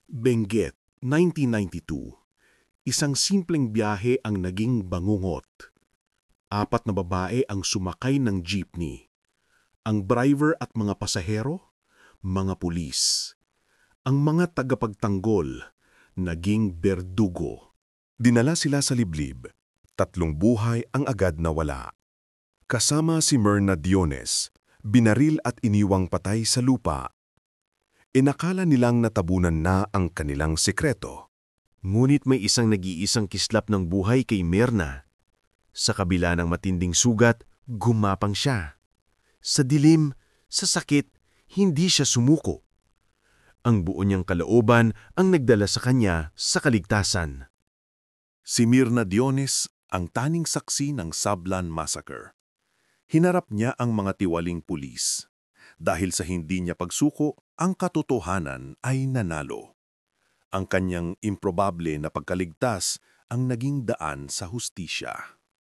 Benguet, 1992. Isang simpleng biyahe ang naging bangungot. 4 na babae ang sumakay ng jeepney. Ang driver at mga pasahero, mga pulis. Ang mga tagapagtanggol, naging berdugo. Dinala sila sa liblib. 3 buhay ang agad nawala. Kasama si Myrna Diones, binaril at iniwang patay sa lupa. Inakala nilang natabunan na ang kanilang sekreto. Ngunit may isang nag-iisang kislap ng buhay kay Myrna. Sa kabila ng matinding sugat, gumapang siya. Sa dilim, sa sakit, hindi siya sumuko. Ang buo niyang kalooban ang nagdala sa kanya sa kaligtasan. Si Myrna Diones ang taning saksi ng Sablan Massacre. Hinarap niya ang mga tiwaling pulis. Dahil sa hindi niya pagsuko, ang katotohanan ay nanalo. Ang kanyang improbable na pagkaligtas ang naging daan sa hustisya.